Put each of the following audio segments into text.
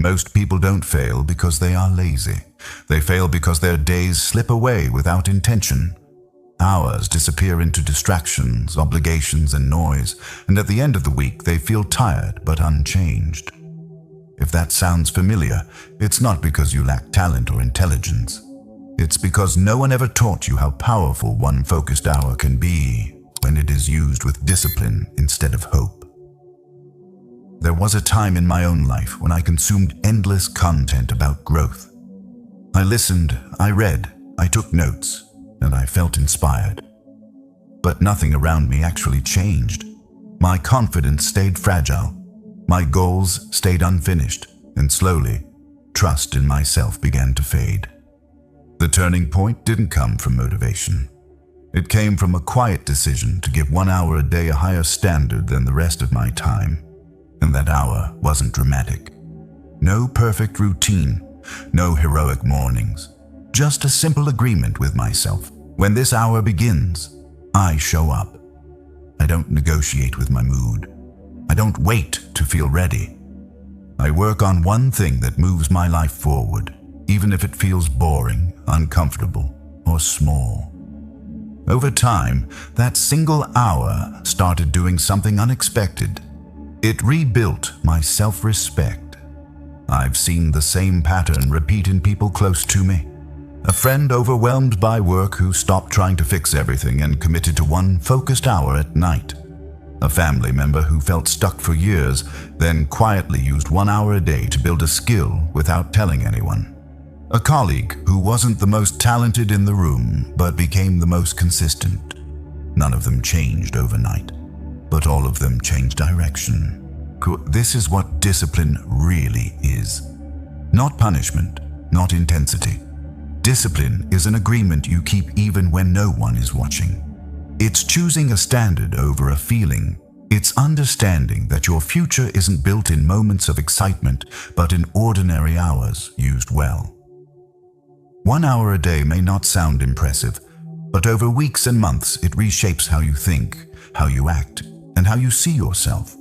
Most people don't fail because they are lazy. They fail because their days slip away without intention. Hours disappear into distractions, obligations, and noise, and at the end of the week they feel tired but unchanged. If that sounds familiar, it's not because you lack talent or intelligence. It's because no one ever taught you how powerful one focused hour can be when it is used with discipline instead of hope. There was a time in my own life when I consumed endless content about growth. I listened, I read, I took notes, and I felt inspired. But nothing around me actually changed. My confidence stayed fragile. My goals stayed unfinished, and slowly, trust in myself began to fade. The turning point didn't come from motivation. It came from a quiet decision to give 1 hour a day a higher standard than the rest of my time. And that hour wasn't dramatic. No perfect routine, no heroic mornings. Just a simple agreement with myself. When this hour begins, I show up. I don't negotiate with my mood. I don't wait to feel ready. I work on one thing that moves my life forward, even if it feels boring, uncomfortable, or small. Over time, that single hour started doing something unexpected. It rebuilt my self-respect. I've seen the same pattern repeat in people close to me. A friend overwhelmed by work who stopped trying to fix everything and committed to one focused hour at night. A family member who felt stuck for years, then quietly used 1 hour a day to build a skill without telling anyone. A colleague who wasn't the most talented in the room, but became the most consistent. None of them changed overnight, but all of them changed direction. This is what discipline really is. Not punishment, not intensity. Discipline is an agreement you keep even when no one is watching. It's choosing a standard over a feeling. It's understanding that your future isn't built in moments of excitement, but in ordinary hours used well. 1 hour a day may not sound impressive, but over weeks and months it reshapes how you think, how you act, and how you see yourself.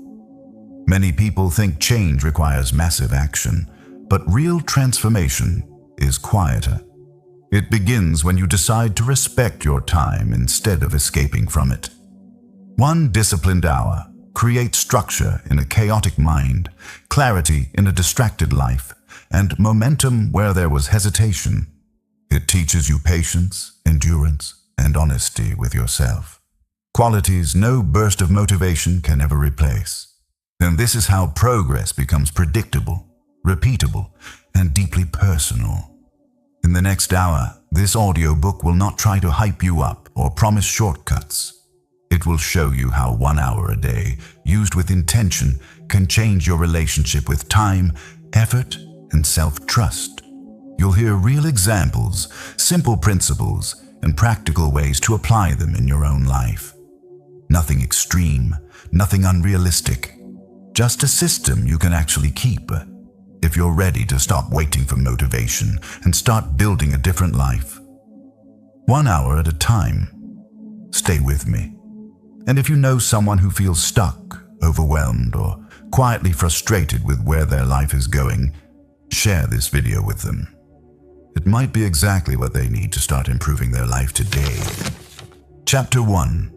Many people think change requires massive action, but real transformation is quieter. It begins when you decide to respect your time instead of escaping from it. One disciplined hour creates structure in a chaotic mind, clarity in a distracted life, and momentum where there was hesitation. It teaches you patience, endurance, and honesty with yourself. Qualities no burst of motivation can ever replace. And this is how progress becomes predictable, repeatable, and deeply personal. In the next hour, this audiobook will not try to hype you up or promise shortcuts. It will show you how 1 hour a day, used with intention, can change your relationship with time, effort, and self-trust. You'll hear real examples, simple principles, and practical ways to apply them in your own life. Nothing extreme, nothing unrealistic. Just a system you can actually keep. If you're ready to stop waiting for motivation and start building a different life. 1 hour at a time. Stay with me. And if you know someone who feels stuck, overwhelmed, or quietly frustrated with where their life is going, share this video with them. It might be exactly what they need to start improving their life today. Chapter 1.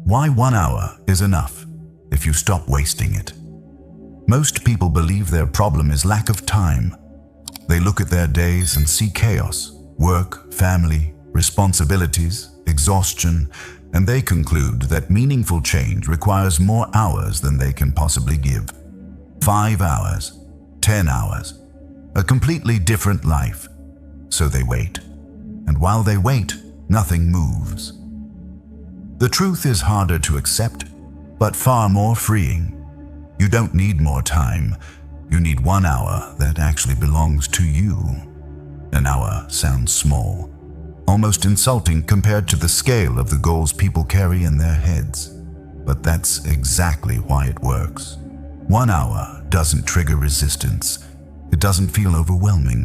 Why 1 hour is enough if you stop wasting it. Most people believe their problem is lack of time. They look at their days and see chaos, work, family, responsibilities, exhaustion, and they conclude that meaningful change requires more hours than they can possibly give. 5 hours, 10 hours, a completely different life. So they wait. And while they wait, nothing moves. The truth is harder to accept, but far more freeing. You don't need more time. You need 1 hour that actually belongs to you. An hour sounds small, almost insulting compared to the scale of the goals people carry in their heads. But that's exactly why it works. 1 hour doesn't trigger resistance. It doesn't feel overwhelming.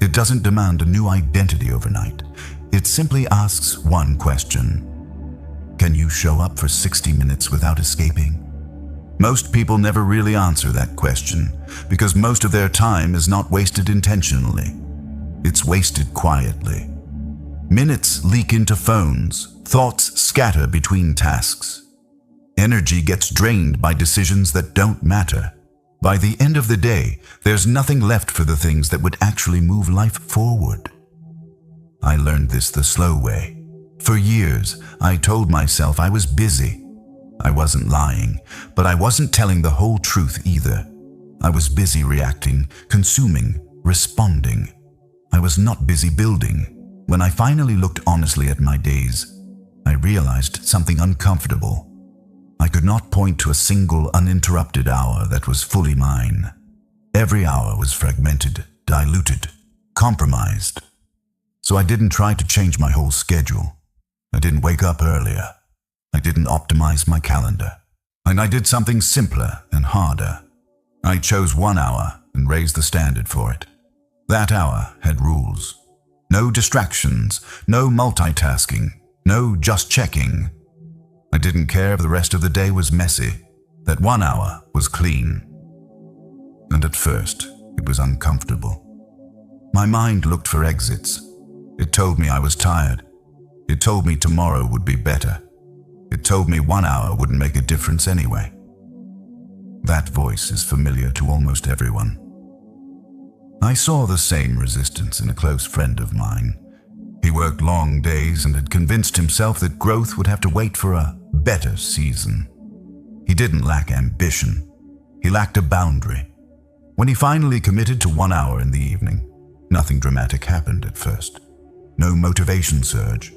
It doesn't demand a new identity overnight. It simply asks one question. Can you show up for 60 minutes without escaping? Most people never really answer that question because most of their time is not wasted intentionally. It's wasted quietly. Minutes leak into phones, thoughts scatter between tasks. Energy gets drained by decisions that don't matter. By the end of the day, there's nothing left for the things that would actually move life forward. I learned this the slow way. For years, I told myself I was busy. I wasn't lying, but I wasn't telling the whole truth either. I was busy reacting, consuming, responding. I was not busy building. When I finally looked honestly at my days, I realized something uncomfortable. I could not point to a single uninterrupted hour that was fully mine. Every hour was fragmented, diluted, compromised. So I didn't try to change my whole schedule. I didn't wake up earlier. I didn't optimize my calendar. And I did something simpler and harder. I chose 1 hour and raised the standard for it. That hour had rules. No distractions, no multitasking, no just checking. I didn't care if the rest of the day was messy. That 1 hour was clean. And at first, it was uncomfortable. My mind looked for exits. It told me I was tired. It told me tomorrow would be better. It told me 1 hour wouldn't make a difference anyway. That voice is familiar to almost everyone. I saw the same resistance in a close friend of mine. He worked long days and had convinced himself that growth would have to wait for a better season. He didn't lack ambition. He lacked a boundary. When he finally committed to 1 hour in the evening, nothing dramatic happened at first. No motivation surge.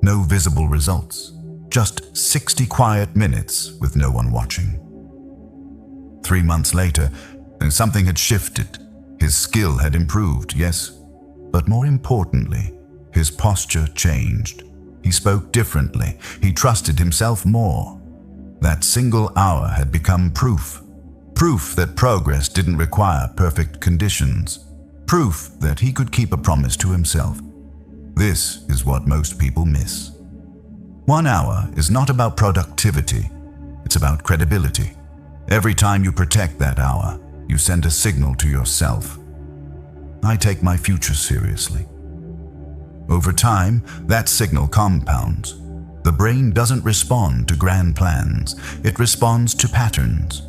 No visible results. Just 60 quiet minutes with no one watching. 3 months later, something had shifted. His skill had improved, yes, but more importantly, his posture changed. He spoke differently. He trusted himself more. That single hour had become proof. Proof that progress didn't require perfect conditions. Proof that he could keep a promise to himself. This is what most people miss. 1 hour is not about productivity. It's about credibility. Every time you protect that hour, you send a signal to yourself. I take my future seriously. Over time, that signal compounds. The brain doesn't respond to grand plans. It responds to patterns.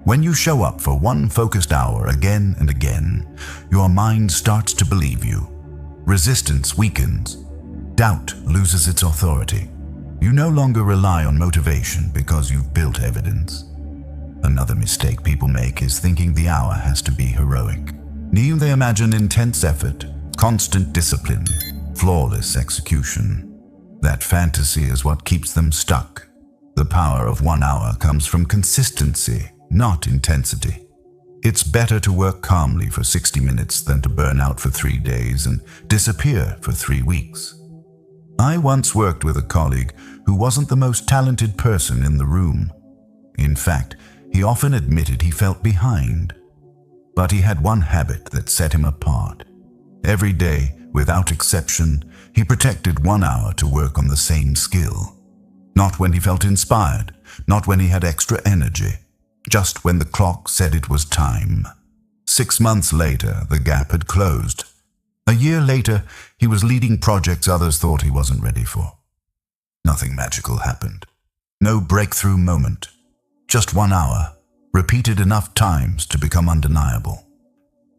When you show up for one focused hour again and again, your mind starts to believe you. Resistance weakens. Doubt loses its authority. You no longer rely on motivation because you've built evidence. Another mistake people make is thinking the hour has to be heroic. They imagine intense effort, constant discipline, flawless execution. That fantasy is what keeps them stuck. The power of 1 hour comes from consistency, not intensity. It's better to work calmly for 60 minutes than to burn out for 3 days and disappear for 3 weeks. I once worked with a colleague who wasn't the most talented person in the room. In fact, he often admitted he felt behind. But he had one habit that set him apart. Every day, without exception, he protected 1 hour to work on the same skill. Not when he felt inspired, not when he had extra energy, just when the clock said it was time. 6 months later, the gap had closed. A year later, he was leading projects others thought he wasn't ready for. Nothing magical happened. No breakthrough moment. Just 1 hour, repeated enough times to become undeniable.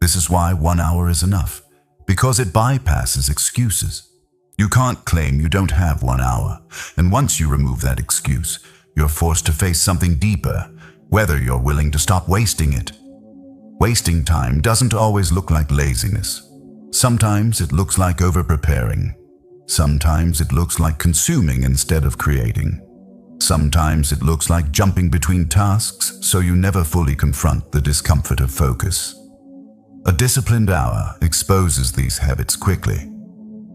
This is why 1 hour is enough, because it bypasses excuses. You can't claim you don't have 1 hour, and once you remove that excuse, you're forced to face something deeper, whether you're willing to stop wasting it. Wasting time doesn't always look like laziness. Sometimes it looks like over-preparing. Sometimes it looks like consuming instead of creating. Sometimes it looks like jumping between tasks so you never fully confront the discomfort of focus. A disciplined hour exposes these habits quickly.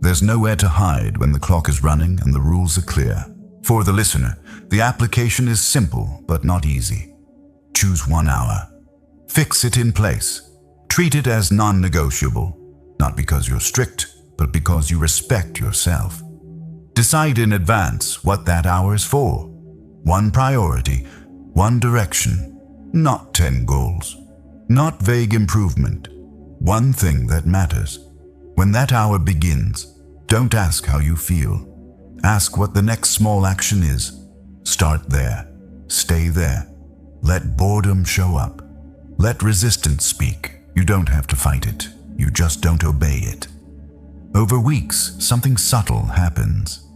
There's nowhere to hide when the clock is running and the rules are clear. For the listener, the application is simple but not easy. Choose 1 hour. Fix it in place. Treat it as non-negotiable, not because you're strict, but because you respect yourself. Decide in advance what that hour is for. One priority, one direction, Not 10 goals. Not vague improvement. One thing that matters. When that hour begins, don't ask how you feel. Ask what the next small action is. Start there. Stay there. Let boredom show up. Let resistance speak. You don't have to fight it. You just don't obey it. Over weeks, something subtle happens.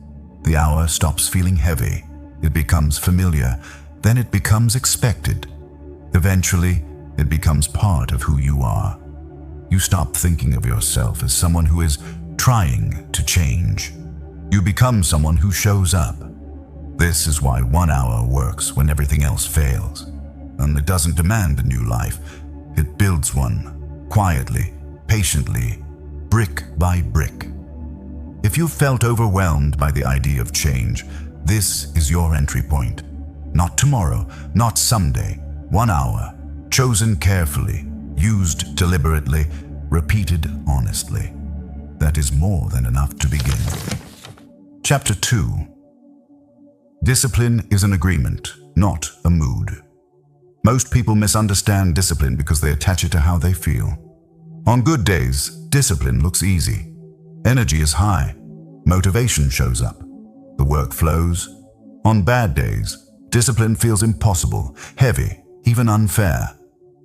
The hour stops feeling heavy. It becomes familiar. Then it becomes expected. Eventually, it becomes part of who you are. You stop thinking of yourself as someone who is trying to change. You become someone who shows up. This is why 1 hour works when everything else fails. And it doesn't demand a new life. It builds one, quietly, patiently, brick by brick. If you've felt overwhelmed by the idea of change, this is your entry point. Not tomorrow, not someday. 1 hour, chosen carefully, used deliberately, repeated honestly. That is more than enough to begin. Chapter 2. Discipline is an agreement, not a mood. Most people misunderstand discipline because they attach it to how they feel. On good days, discipline looks easy. Energy is high. Motivation shows up. The work flows. On bad days, discipline feels impossible, heavy, even unfair.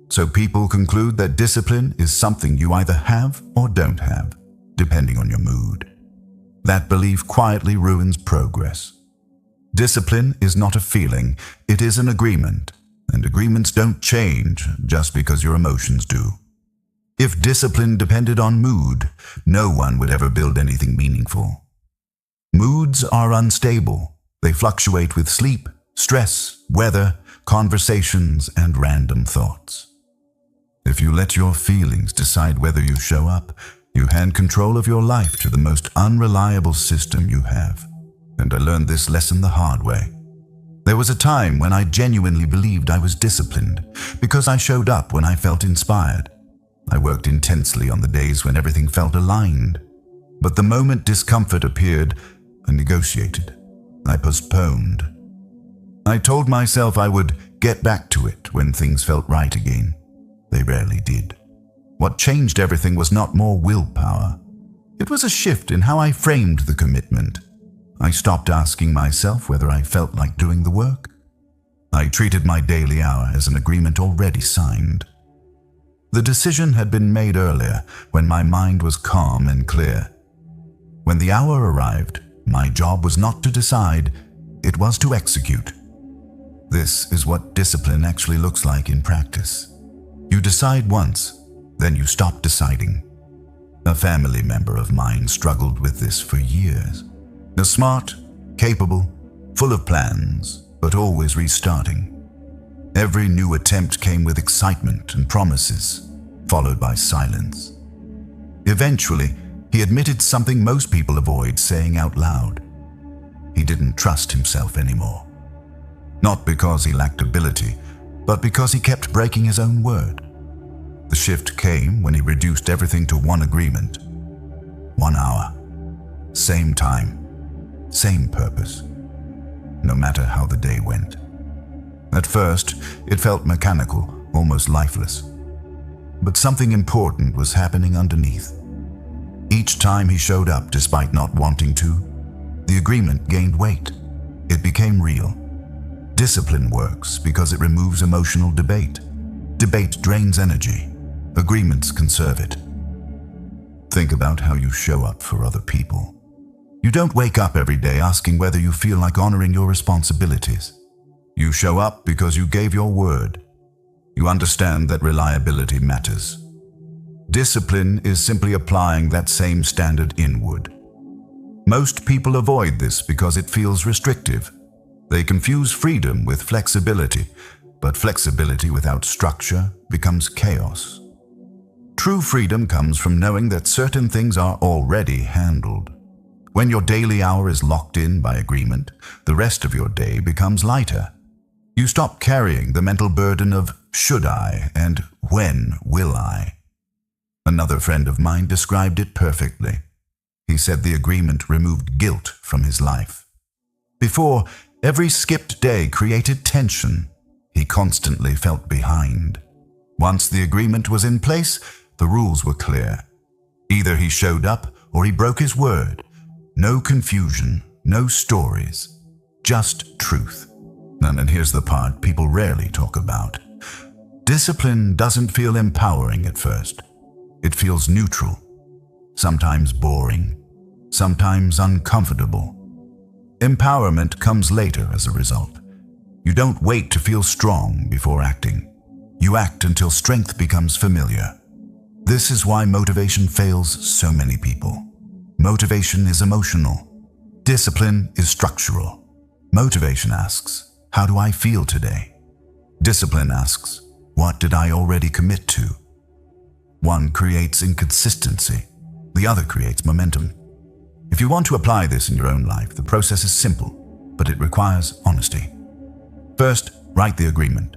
So people conclude that discipline is something you either have or don't have, depending on your mood. That belief quietly ruins progress. Discipline is not a feeling, it is an agreement, and agreements don't change just because your emotions do. If discipline depended on mood, no one would ever build anything meaningful. Moods are unstable. They fluctuate with sleep, stress, weather, conversations, and random thoughts. If you let your feelings decide whether you show up, you hand control of your life to the most unreliable system you have. And I learned this lesson the hard way. There was a time when I genuinely believed I was disciplined because I showed up when I felt inspired. I worked intensely on the days when everything felt aligned. But the moment discomfort appeared, I negotiated. I postponed. I told myself I would get back to it when things felt right again. They rarely did. What changed everything was not more willpower. It was a shift in how I framed the commitment. I stopped asking myself whether I felt like doing the work. I treated my daily hour as an agreement already signed. The decision had been made earlier, when my mind was calm and clear. When the hour arrived, my job was not to decide, it was to execute. This is what discipline actually looks like in practice. You decide once, then you stop deciding. A family member of mine struggled with this for years. Smart, capable, full of plans, but always restarting. Every new attempt came with excitement and promises, followed by silence. Eventually, he admitted something most people avoid saying out loud. He didn't trust himself anymore. Not because he lacked ability, but because he kept breaking his own word. The shift came when he reduced everything to one agreement. 1 hour. Same time. Same purpose. No matter how the day went. At first, it felt mechanical, almost lifeless. But something important was happening underneath. Each time he showed up despite not wanting to, the agreement gained weight. It became real. Discipline works because it removes emotional debate. Debate drains energy. Agreements conserve it. Think about how you show up for other people. You don't wake up every day asking whether you feel like honoring your responsibilities. You show up because you gave your word. You understand that reliability matters. Discipline is simply applying that same standard inward. Most people avoid this because it feels restrictive. They confuse freedom with flexibility, but flexibility without structure becomes chaos. True freedom comes from knowing that certain things are already handled. When your daily hour is locked in by agreement, the rest of your day becomes lighter. You stop carrying the mental burden of should I and when will I. Another friend of mine described it perfectly. He said the agreement removed guilt from his life. Before, every skipped day created tension. He constantly felt behind. Once the agreement was in place, the rules were clear. Either he showed up or he broke his word. No confusion, no stories, just truth. And here's the part people rarely talk about. Discipline doesn't feel empowering at first. It feels neutral, sometimes boring, sometimes uncomfortable. Empowerment comes later as a result. You don't wait to feel strong before acting. You act until strength becomes familiar. This is why motivation fails so many people. Motivation is emotional. Discipline is structural. Motivation asks, how do I feel today? Discipline asks, what did I already commit to? One creates inconsistency. The other creates momentum. If you want to apply this in your own life, the process is simple, but it requires honesty. First, write the agreement.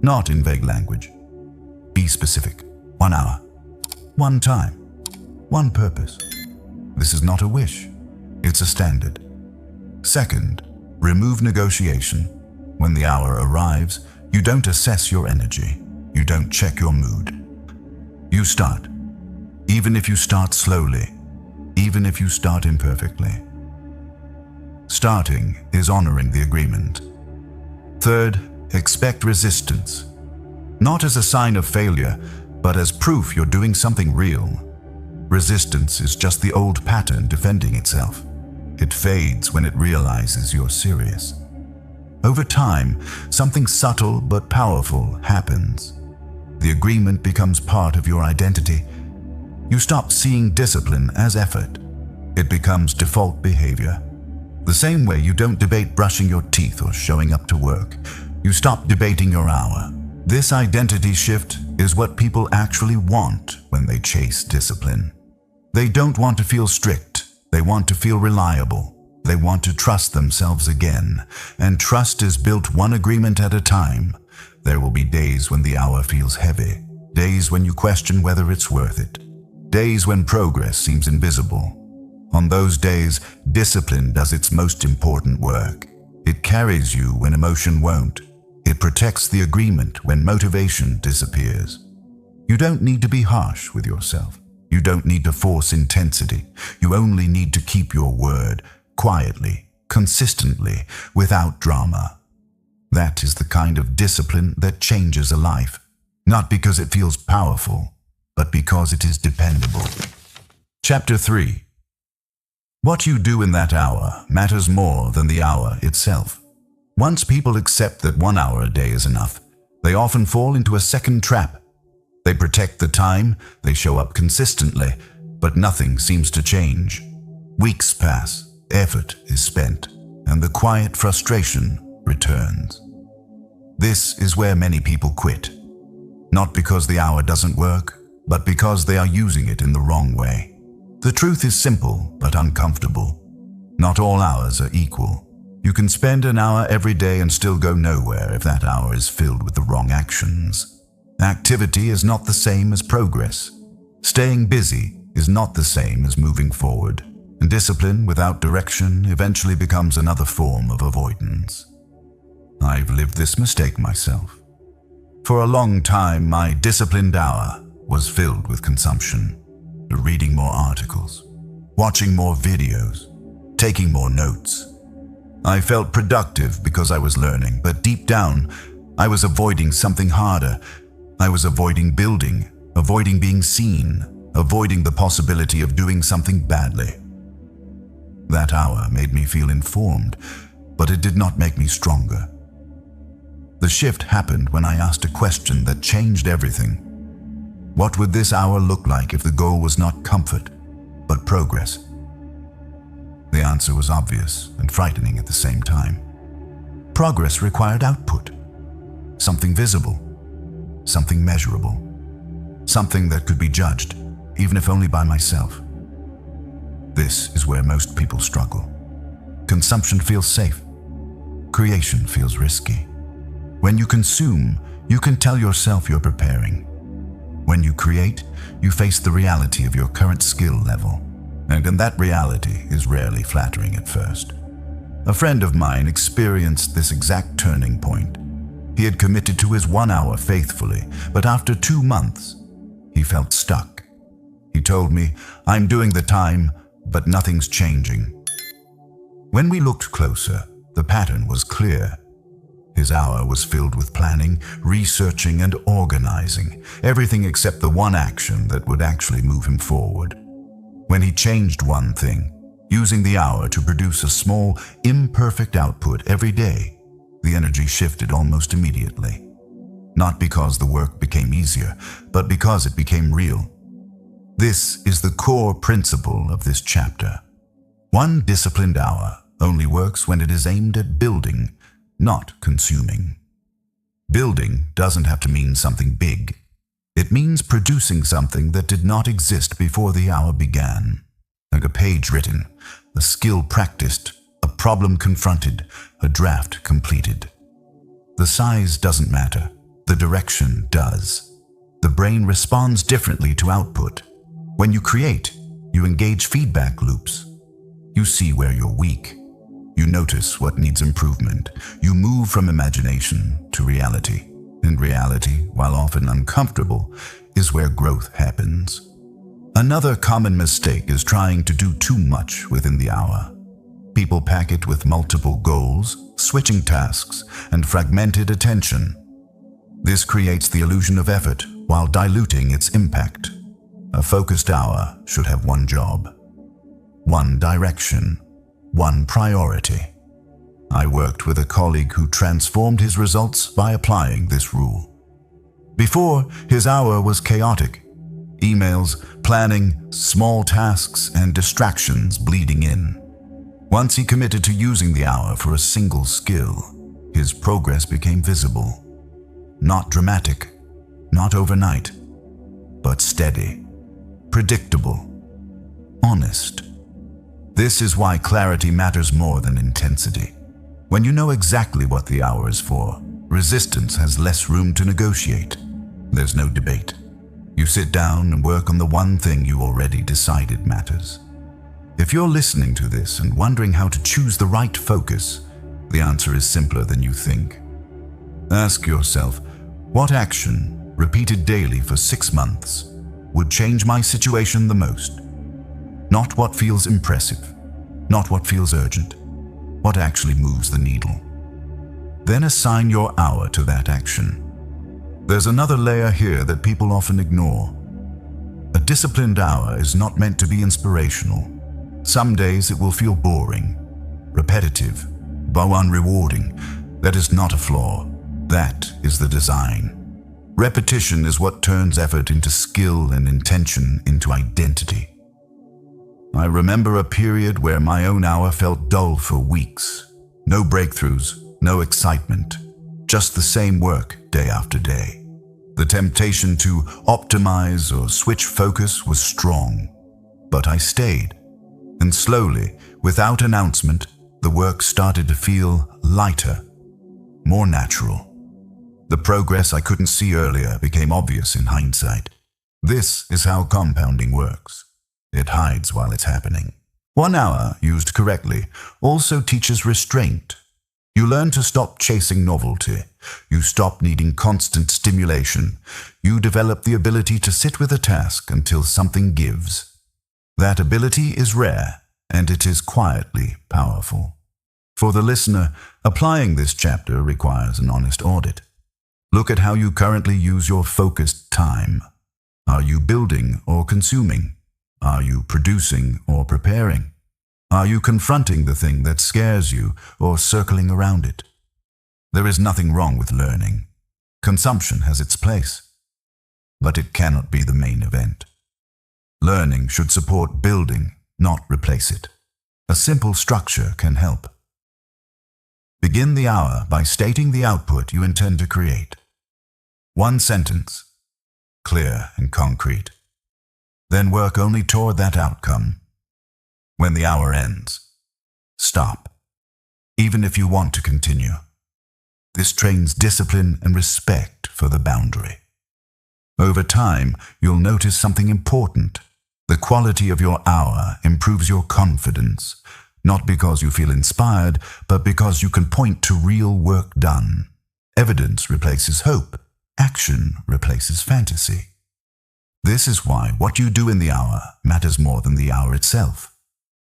Not in vague language. Be specific. 1 hour. 1 time. 1 purpose. This is not a wish. It's a standard. Second, remove negotiation. When the hour arrives, you don't assess your energy. You don't check your mood. You start. Even if you start slowly. Even if you start imperfectly. Starting is honoring the agreement. Third, expect resistance. Not as a sign of failure, but as proof you're doing something real. Resistance is just the old pattern defending itself. It fades when it realizes you're serious. Over time, something subtle but powerful happens. The agreement becomes part of your identity. You stop seeing discipline as effort. It becomes default behavior. The same way you don't debate brushing your teeth or showing up to work. You stop debating your hour. This identity shift is what people actually want when they chase discipline. They don't want to feel strict. They want to feel reliable. They want to trust themselves again. And trust is built one agreement at a time. There will be days when the hour feels heavy. Days when you question whether it's worth it. Days when progress seems invisible. On those days, discipline does its most important work. It carries you when emotion won't. It protects the agreement when motivation disappears. You don't need to be harsh with yourself. You don't need to force intensity. You only need to keep your word, quietly, consistently, without drama. That is the kind of discipline that changes a life. Not because it feels powerful, but because it is dependable. Chapter 3. What you do in that hour matters more than the hour itself. Once people accept that 1 hour a day is enough, they often fall into a second trap. They protect the time, they show up consistently, but nothing seems to change. Weeks pass, effort is spent, and the quiet frustration returns. This is where many people quit. Not because the hour doesn't work, but because they are using it in the wrong way. The truth is simple but uncomfortable. Not all hours are equal. You can spend an hour every day and still go nowhere if that hour is filled with the wrong actions. Activity is not the same as progress. Staying busy is not the same as moving forward. And discipline without direction eventually becomes another form of avoidance. I've lived this mistake myself. For a long time, my disciplined hour was filled with consumption. Reading more articles, watching more videos, taking more notes. I felt productive because I was learning, but deep down, I was avoiding something harder. I was avoiding building, avoiding being seen, avoiding the possibility of doing something badly. That hour made me feel informed, but it did not make me stronger. The shift happened when I asked a question that changed everything. What would this hour look like if the goal was not comfort, but progress? The answer was obvious and frightening at the same time. Progress required output, something visible, something measurable, something that could be judged, even if only by myself. This is where most people struggle. Consumption feels safe. Creation feels risky. When you consume, you can tell yourself you're preparing. When you create, you face the reality of your current skill level, and that reality is rarely flattering at first. A friend of mine experienced this exact turning point. He had committed to his 1 hour faithfully, but after 2 months, he felt stuck. He told me, "I'm doing the time, but nothing's changing." When we looked closer, the pattern was clear. His hour was filled with planning, researching, and organizing, everything except the one action that would actually move him forward. When he changed one thing, using the hour to produce a small, imperfect output every day, the energy shifted almost immediately. Not because the work became easier, but because it became real. This is the core principle of this chapter. One disciplined hour only works when it is aimed at building, not consuming. Building doesn't have to mean something big. It means producing something that did not exist before the hour began. Like a page written, a skill practiced, a problem confronted, a draft completed. The size doesn't matter. The direction does. The brain responds differently to output. When you create, you engage feedback loops. You see where you're weak. You notice what needs improvement. You move from imagination to reality. And reality, while often uncomfortable, is where growth happens. Another common mistake is trying to do too much within the hour. People pack it with multiple goals, switching tasks, and fragmented attention. This creates the illusion of effort while diluting its impact. A focused hour should have one job, one direction, one priority. I worked with a colleague who transformed his results by applying this rule. Before, his hour was chaotic. Emails, planning, small tasks, and distractions bleeding in. Once he committed to using the hour for a single skill, his progress became visible. Not dramatic, not overnight, but steady, predictable, honest. This is why clarity matters more than intensity. When you know exactly what the hour is for, resistance has less room to negotiate. There's no debate. You sit down and work on the one thing you already decided matters. If you're listening to this and wondering how to choose the right focus, the answer is simpler than you think. Ask yourself, what action, repeated daily for 6 months, would change my situation the most? Not what feels impressive, not what feels urgent, what actually moves the needle. Then assign your hour to that action. There's another layer here that people often ignore. A disciplined hour is not meant to be inspirational. Some days it will feel boring, repetitive, but unrewarding. That is not a flaw. That is the design. Repetition is what turns effort into skill and intention into identity. I remember a period where my own hour felt dull for weeks. No breakthroughs, no excitement, just the same work day after day. The temptation to optimize or switch focus was strong, but I stayed. And slowly, without announcement, the work started to feel lighter, more natural. The progress I couldn't see earlier became obvious in hindsight. This is how compounding works. It hides while it's happening. 1 hour, used correctly, also teaches restraint. You learn to stop chasing novelty. You stop needing constant stimulation. You develop the ability to sit with a task until something gives. That ability is rare, and it is quietly powerful. For the listener, applying this chapter requires an honest audit. Look at how you currently use your focused time. Are you building or consuming? Are you producing or preparing? Are you confronting the thing that scares you or circling around it? There is nothing wrong with learning. Consumption has its place, but it cannot be the main event. Learning should support building, not replace it. A simple structure can help. Begin the hour by stating the output you intend to create. 1 sentence, clear and concrete. Then work only toward that outcome. When the hour ends, stop, even if you want to continue. This trains discipline and respect for the boundary. Over time, you'll notice something important. The quality of your hour improves your confidence, not because you feel inspired, but because you can point to real work done. Evidence replaces hope. Action replaces fantasy. This is why what you do in the hour matters more than the hour itself.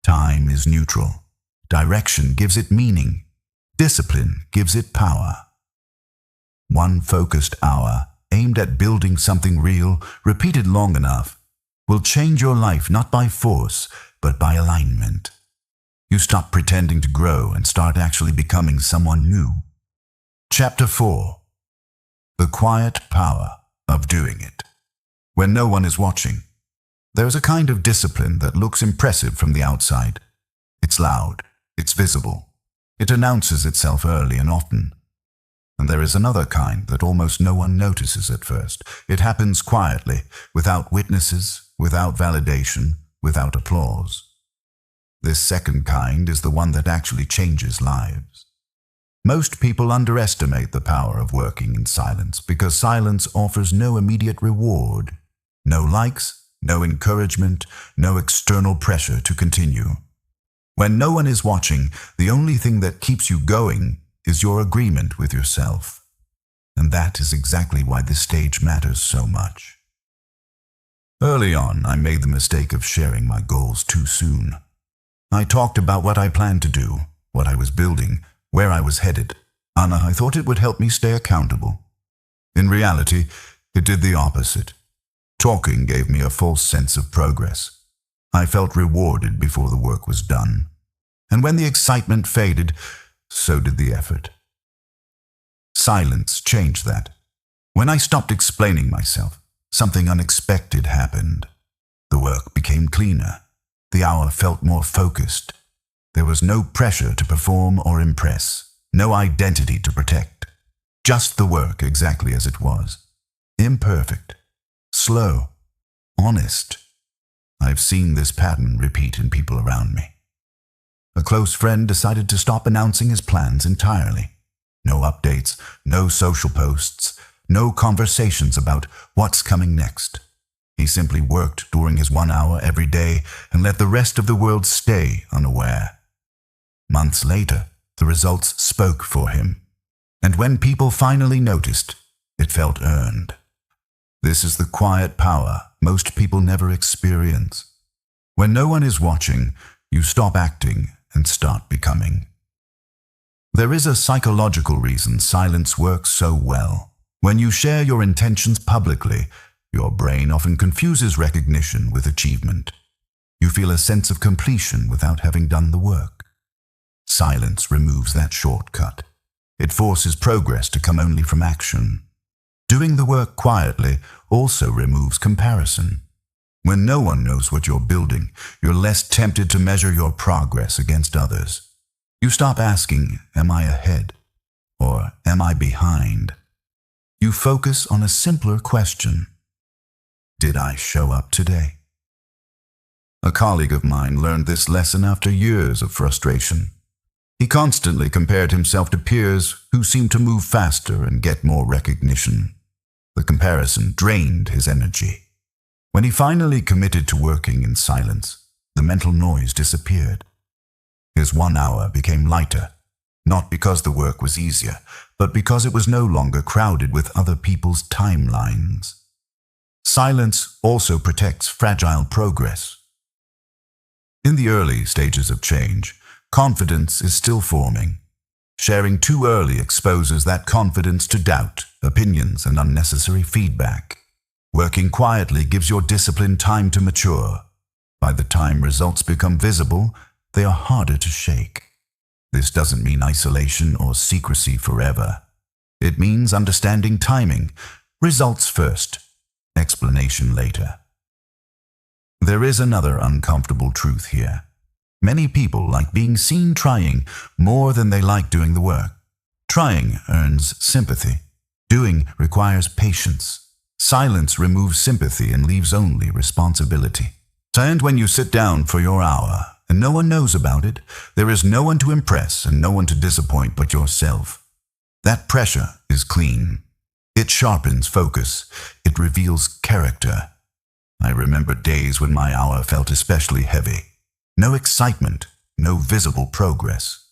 Time is neutral. Direction gives it meaning. Discipline gives it power. One focused hour, aimed at building something real, repeated long enough, will change your life not by force, but by alignment. You stop pretending to grow and start actually becoming someone new. Chapter 4. The quiet power of doing it. When no one is watching, there is a kind of discipline that looks impressive from the outside. It's loud, it's visible, it announces itself early and often. And there is another kind that almost no one notices at first. It happens quietly, without witnesses, without validation, without applause. This second kind is the one that actually changes lives. Most people underestimate the power of working in silence because silence offers no immediate reward. No likes, no encouragement, no external pressure to continue. When no one is watching, the only thing that keeps you going is your agreement with yourself. And that is exactly why this stage matters so much. Early on, I made the mistake of sharing my goals too soon. I talked about what I planned to do, what I was building, where I was headed, and I thought it would help me stay accountable. In reality, it did the opposite. Talking gave me a false sense of progress. I felt rewarded before the work was done. And when the excitement faded, so did the effort. Silence changed that. When I stopped explaining myself, something unexpected happened. The work became cleaner. The hour felt more focused. There was no pressure to perform or impress, no identity to protect. Just the work exactly as it was. Imperfect, slow, honest. I've seen this pattern repeat in people around me. A close friend decided to stop announcing his plans entirely. No updates, no social posts, no conversations about what's coming next. He simply worked during his 1 hour every day and let the rest of the world stay unaware. Months later, the results spoke for him. And when people finally noticed, it felt earned. This is the quiet power most people never experience. When no one is watching, you stop acting and start becoming. There is a psychological reason silence works so well. When you share your intentions publicly, your brain often confuses recognition with achievement. You feel a sense of completion without having done the work. Silence removes that shortcut. It forces progress to come only from action. Doing the work quietly also removes comparison. When no one knows what you're building, you're less tempted to measure your progress against others. You stop asking, "Am I ahead?" or "Am I behind?" You focus on a simpler question. Did I show up today? A colleague of mine learned this lesson after years of frustration. He constantly compared himself to peers who seemed to move faster and get more recognition. The comparison drained his energy. When he finally committed to working in silence, the mental noise disappeared. His 1 hour became lighter, not because the work was easier, but because it was no longer crowded with other people's timelines. Silence also protects fragile progress. In the early stages of change, confidence is still forming. Sharing too early exposes that confidence to doubt, opinions, and unnecessary feedback. Working quietly gives your discipline time to mature. By the time results become visible, they are harder to shake. This doesn't mean isolation or secrecy forever. It means understanding timing. Results first, explanation later. There is another uncomfortable truth here. Many people like being seen trying more than they like doing the work. Trying earns sympathy. Doing requires patience. Silence removes sympathy and leaves only responsibility. And when you sit down for your hour and no one knows about it, there is no one to impress and no one to disappoint but yourself. That pressure is clean. It sharpens focus. It reveals character. I remember days when my hour felt especially heavy. No excitement, no visible progress.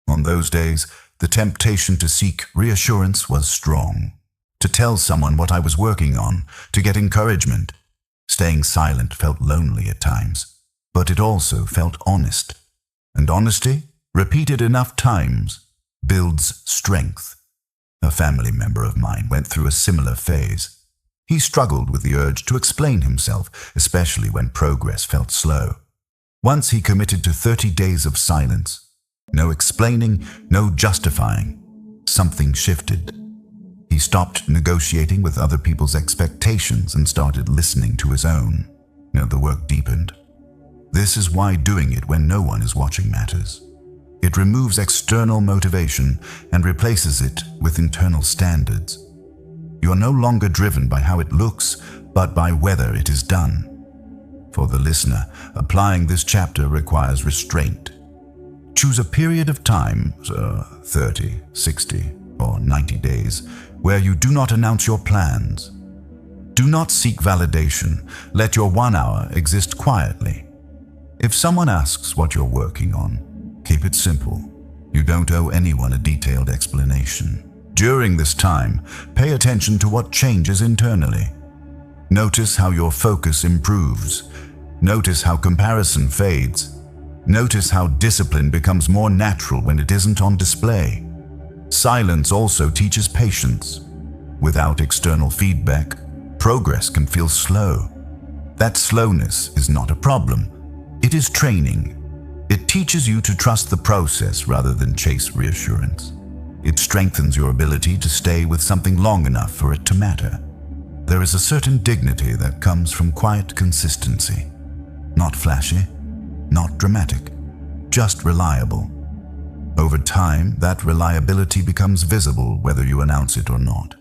On those days, The temptation to seek reassurance was strong. To tell someone what I was working on, to get encouragement. Staying silent felt lonely at times, but it also felt honest. And honesty, repeated enough times, builds strength. A family member of mine went through a similar phase. He struggled with the urge to explain himself, especially when progress felt slow. Once he committed to 30 days of silence. No explaining, no justifying. Something shifted. He stopped negotiating with other people's expectations and started listening to his own. The work deepened. This is why doing it when no one is watching matters. It removes external motivation and replaces it with internal standards. You are no longer driven by how it looks, but by whether it is done. For the listener, applying this chapter requires restraint. Choose a period of time, 30, 60, or 90 days, where you do not announce your plans. Do not seek validation. Let your 1 hour exist quietly. If someone asks what you're working on, keep it simple. You don't owe anyone a detailed explanation. During this time, pay attention to what changes internally. Notice how your focus improves. Notice how comparison fades. Notice how discipline becomes more natural when it isn't on display. Silence also teaches patience. Without external feedback, progress can feel slow. That slowness is not a problem. It is training. It teaches you to trust the process rather than chase reassurance. It strengthens your ability to stay with something long enough for it to matter. There is a certain dignity that comes from quiet consistency. Not flashy, not dramatic, just reliable. Over time, that reliability becomes visible whether you announce it or not.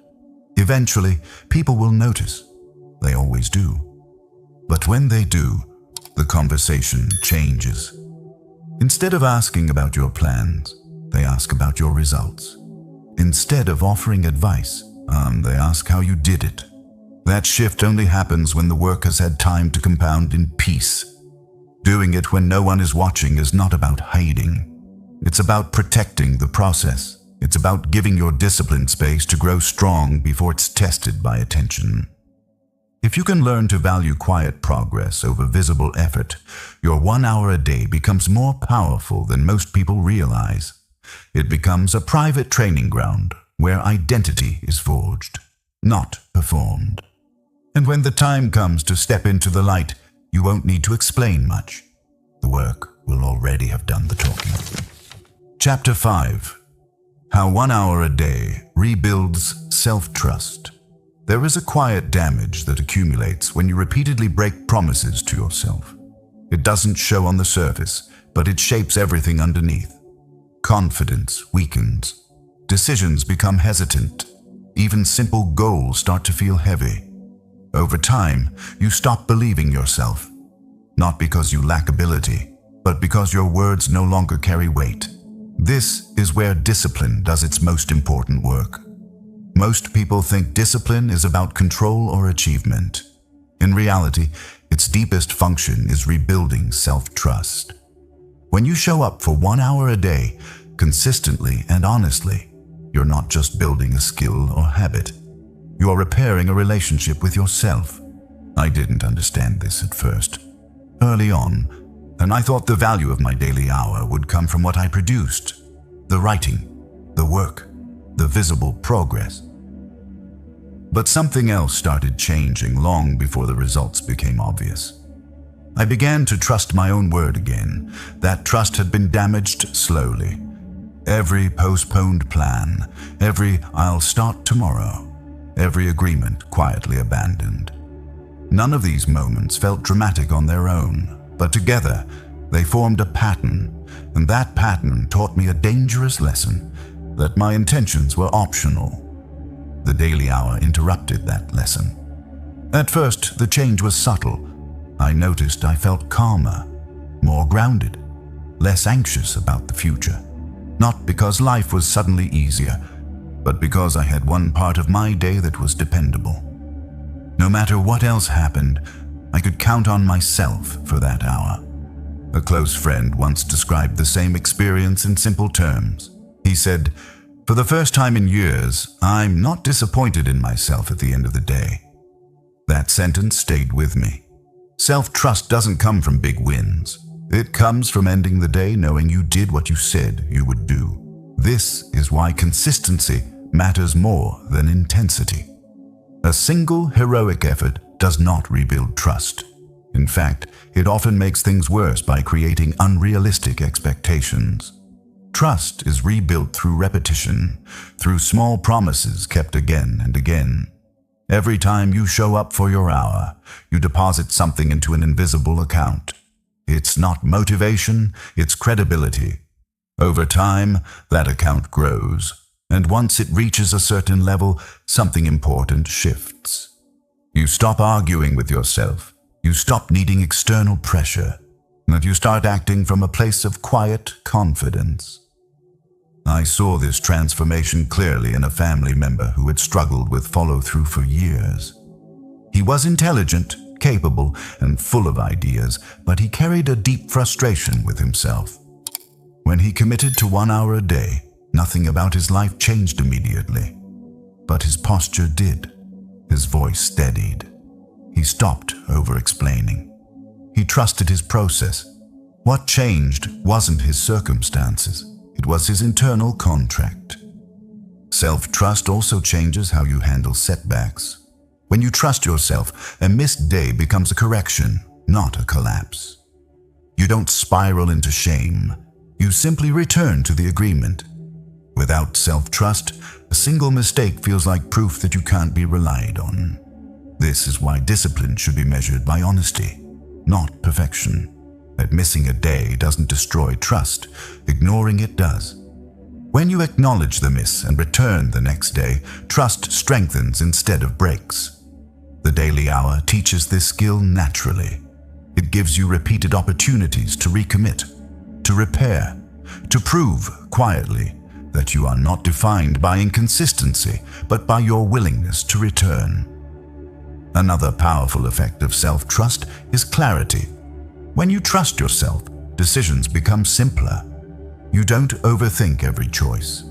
Eventually, people will notice. They always do. But when they do, the conversation changes. Instead of asking about your plans, they ask about your results. Instead of offering advice, they ask how you did it. That shift only happens when the work has had time to compound in peace. Doing it when no one is watching is not about hiding. It's about protecting the process. It's about giving your discipline space to grow strong before it's tested by attention. If you can learn to value quiet progress over visible effort, your 1 hour a day becomes more powerful than most people realize. It becomes a private training ground where identity is forged, not performed. And when the time comes to step into the light, you won't need to explain much. The work will already have done the talking. Chapter 5. How 1 hour a day rebuilds self-trust. There is a quiet damage that accumulates when you repeatedly break promises to yourself. It doesn't show on the surface, but it shapes everything underneath. Confidence weakens. Decisions become hesitant. Even simple goals start to feel heavy. Over time, you stop believing yourself. Not because you lack ability, but because your words no longer carry weight. This is where discipline does its most important work. Most people think discipline is about control or achievement. In reality, its deepest function is rebuilding self-trust. When you show up for 1 hour a day, consistently and honestly, you're not just building a skill or habit. You are repairing a relationship with yourself. I didn't understand this at first. Early on, and I thought the value of my daily hour would come from what I produced. The writing, the work, the visible progress. But something else started changing long before the results became obvious. I began to trust my own word again. That trust had been damaged slowly. Every postponed plan, every "I'll start tomorrow," every agreement quietly abandoned. None of these moments felt dramatic on their own, but together they formed a pattern, and that pattern taught me a dangerous lesson, that my intentions were optional. The daily hour interrupted that lesson. At first, the change was subtle. I noticed I felt calmer, more grounded, less anxious about the future. Not because life was suddenly easier, but because I had one part of my day that was dependable. No matter what else happened, I could count on myself for that hour. A close friend once described the same experience in simple terms. He said, "For the first time in years, I'm not disappointed in myself at the end of the day." That sentence stayed with me. Self-trust doesn't come from big wins. It comes from ending the day knowing you did what you said you would do. This is why consistency matters more than intensity. A single heroic effort does not rebuild trust. In fact, it often makes things worse by creating unrealistic expectations. Trust is rebuilt through repetition, through small promises kept again and again. Every time you show up for your hour, you deposit something into an invisible account. It's not motivation, it's credibility. Over time, that account grows, and once it reaches a certain level, something important shifts. You stop arguing with yourself, you stop needing external pressure, and you start acting from a place of quiet confidence. I saw this transformation clearly in a family member who had struggled with follow-through for years. He was intelligent, capable, and full of ideas, but he carried a deep frustration with himself. When he committed to 1 hour a day, nothing about his life changed immediately. But his posture did. His voice steadied. He stopped over-explaining. He trusted his process. What changed wasn't his circumstances. It was his internal contract. Self-trust also changes how you handle setbacks. When you trust yourself, a missed day becomes a correction, not a collapse. You don't spiral into shame. You simply return to the agreement. Without self-trust, a single mistake feels like proof that you can't be relied on. This is why discipline should be measured by honesty, not perfection. That missing a day doesn't destroy trust, ignoring it does. When you acknowledge the miss and return the next day, trust strengthens instead of breaks. The daily hour teaches this skill naturally. It gives you repeated opportunities to recommit, to repair, to prove quietly that you are not defined by inconsistency, but by your willingness to return. Another powerful effect of self-trust is clarity. When you trust yourself, decisions become simpler. You don't overthink every choice.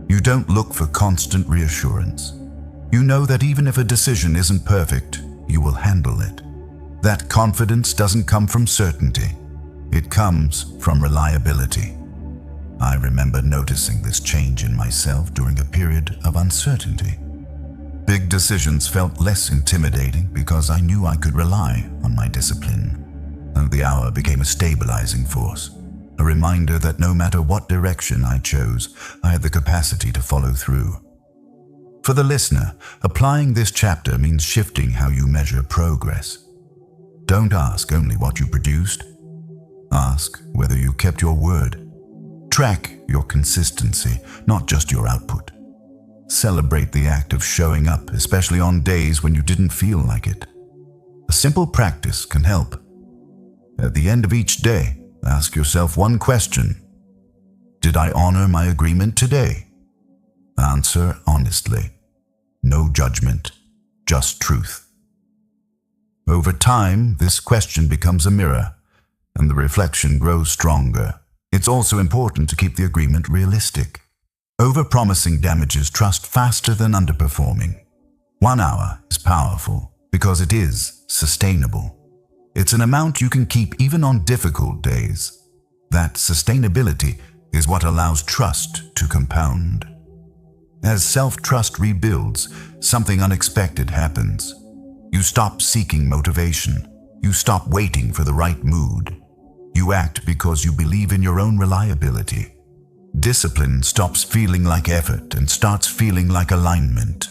You don't look for constant reassurance. You know that even if a decision isn't perfect, you will handle it. That confidence doesn't come from certainty. It comes from reliability. I remember noticing this change in myself during a period of uncertainty. Big decisions felt less intimidating because I knew I could rely on my discipline. And the hour became a stabilizing force, a reminder that no matter what direction I chose, I had the capacity to follow through. For the listener, applying this chapter means shifting how you measure progress. Don't ask only what you produced. Ask whether you kept your word. Track your consistency, not just your output. Celebrate the act of showing up, especially on days when you didn't feel like it. A simple practice can help. At the end of each day, ask yourself one question. Did I honor my agreement today? Answer honestly. No judgment, just truth. Over time, this question becomes a mirror, and the reflection grows stronger. It's also important to keep the agreement realistic. Overpromising damages trust faster than underperforming. 1 hour is powerful because it is sustainable. It's an amount you can keep even on difficult days. That sustainability is what allows trust to compound. As self-trust rebuilds, something unexpected happens. You stop seeking motivation. You stop waiting for the right mood. You act because you believe in your own reliability. Discipline stops feeling like effort and starts feeling like alignment.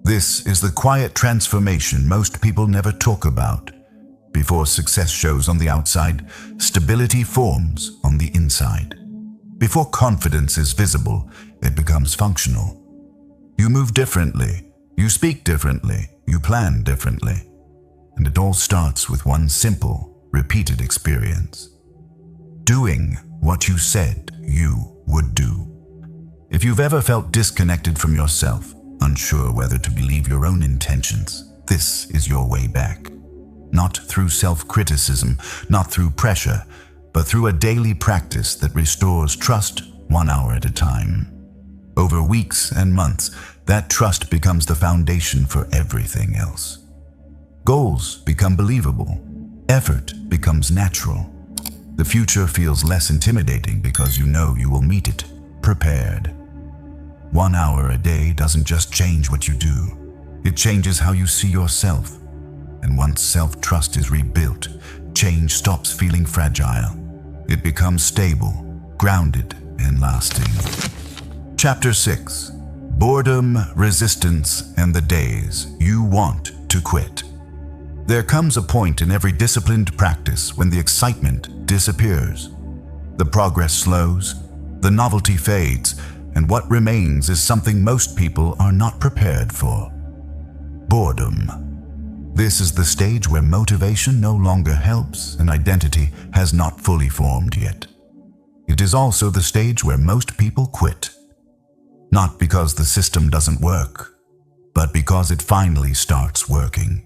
This is the quiet transformation most people never talk about. Before success shows on the outside, stability forms on the inside. Before confidence is visible, it becomes functional. You move differently, you speak differently, you plan differently. And it all starts with one simple, repeated experience. Doing what you said you would do. If you've ever felt disconnected from yourself, unsure whether to believe your own intentions, this is your way back. Not through self-criticism, not through pressure, but through a daily practice that restores trust 1 hour at a time. Over weeks and months, that trust becomes the foundation for everything else. Goals become believable. Effort becomes natural. The future feels less intimidating because you know you will meet it, prepared. 1 hour a day doesn't just change what you do. It changes how you see yourself. And once self-trust is rebuilt, change stops feeling fragile. It becomes stable, grounded, and lasting. Chapter 6. Boredom, Resistance, and the Days You Want to Quit. There comes a point in every disciplined practice when the excitement disappears. The progress slows, the novelty fades, and what remains is something most people are not prepared for. Boredom. This is the stage where motivation no longer helps and identity has not fully formed yet. It is also the stage where most people quit. Not because the system doesn't work, but because it finally starts working.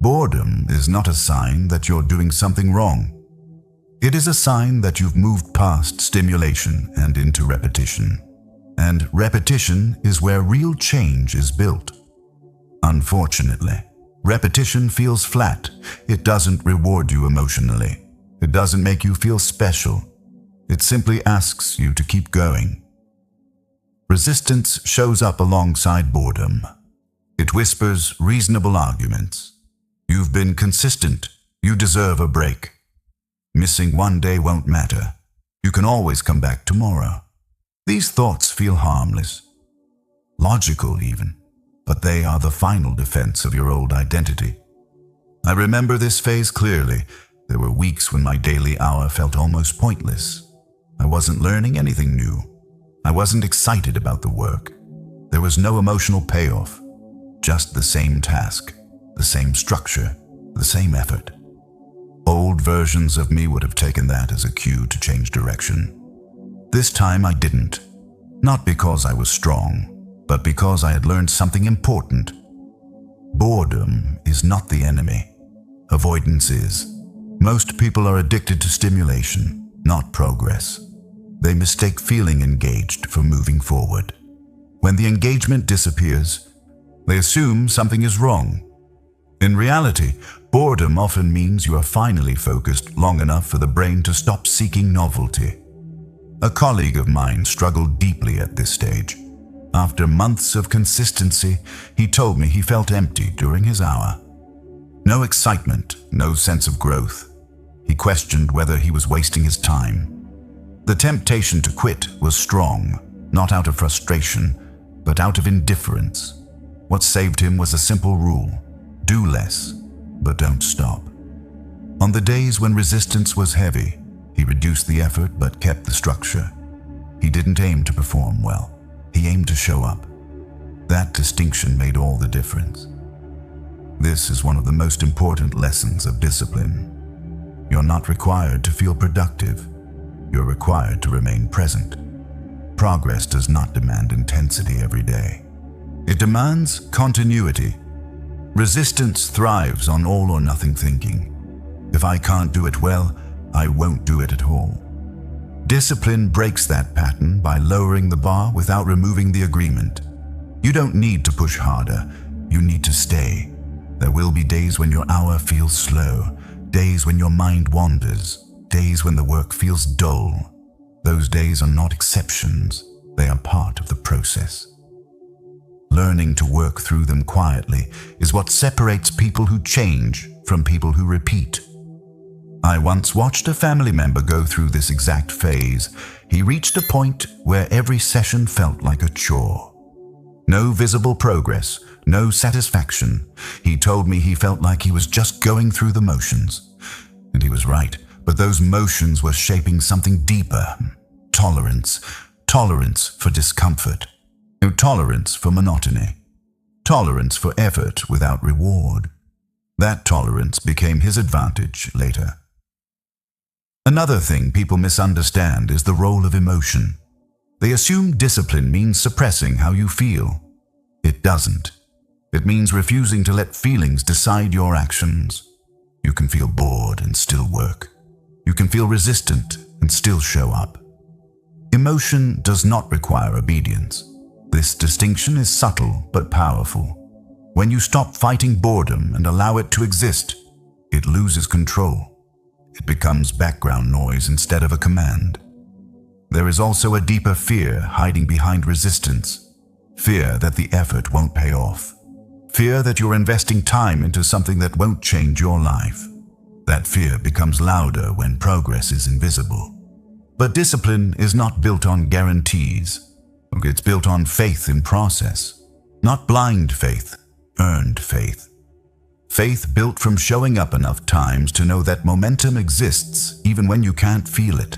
Boredom is not a sign that you're doing something wrong. It is a sign that you've moved past stimulation and into repetition. And repetition is where real change is built. Unfortunately, repetition feels flat. It doesn't reward you emotionally. It doesn't make you feel special. It simply asks you to keep going. Resistance shows up alongside boredom. It whispers reasonable arguments. You've been consistent. You deserve a break. Missing one day won't matter. You can always come back tomorrow. These thoughts feel harmless, logical even, but they are the final defense of your old identity. I remember this phase clearly. There were weeks when my daily hour felt almost pointless. I wasn't learning anything new. I wasn't excited about the work. There was no emotional payoff, just the same task, the same structure, the same effort. Old versions of me would have taken that as a cue to change direction. This time I didn't, not because I was strong, but because I had learned something important. Boredom is not the enemy. Avoidance is. Most people are addicted to stimulation, not progress. They mistake feeling engaged for moving forward. When the engagement disappears, they assume something is wrong. In reality, boredom often means you are finally focused long enough for the brain to stop seeking novelty. A colleague of mine struggled deeply at this stage. After months of consistency, he told me he felt empty during his hour. No excitement, no sense of growth. He questioned whether he was wasting his time. The temptation to quit was strong, not out of frustration, but out of indifference. What saved him was a simple rule: do less, but don't stop. On the days when resistance was heavy, he reduced the effort but kept the structure. He didn't aim to perform well. He aimed to show up. That distinction made all the difference. This is one of the most important lessons of discipline. You're not required to feel productive. You're required to remain present. Progress does not demand intensity every day. It demands continuity. Resistance thrives on all or nothing thinking. If I can't do it well, I won't do it at all. Discipline breaks that pattern by lowering the bar without removing the agreement. You don't need to push harder. You need to stay. There will be days when your hour feels slow, days when your mind wanders, days when the work feels dull. Those days are not exceptions. They are part of the process. Learning to work through them quietly is what separates people who change from people who repeat. I once watched a family member go through this exact phase. He reached a point where every session felt like a chore. No visible progress, no satisfaction. He told me he felt like he was just going through the motions. And he was right, but those motions were shaping something deeper. Tolerance. Tolerance for discomfort. Tolerance for monotony. Tolerance for effort without reward. That tolerance became his advantage later. Another thing people misunderstand is the role of emotion. They assume discipline means suppressing how you feel. It doesn't. It means refusing to let feelings decide your actions. You can feel bored and still work. You can feel resistant and still show up. Emotion does not require obedience. This distinction is subtle but powerful. When you stop fighting boredom and allow it to exist, it loses control. It becomes background noise instead of a command. There is also a deeper fear hiding behind resistance. Fear that the effort won't pay off. Fear that you're investing time into something that won't change your life. That fear becomes louder when progress is invisible. But discipline is not built on guarantees. It's built on faith in process. Not blind faith, earned faith. Faith built from showing up enough times to know that momentum exists even when you can't feel it.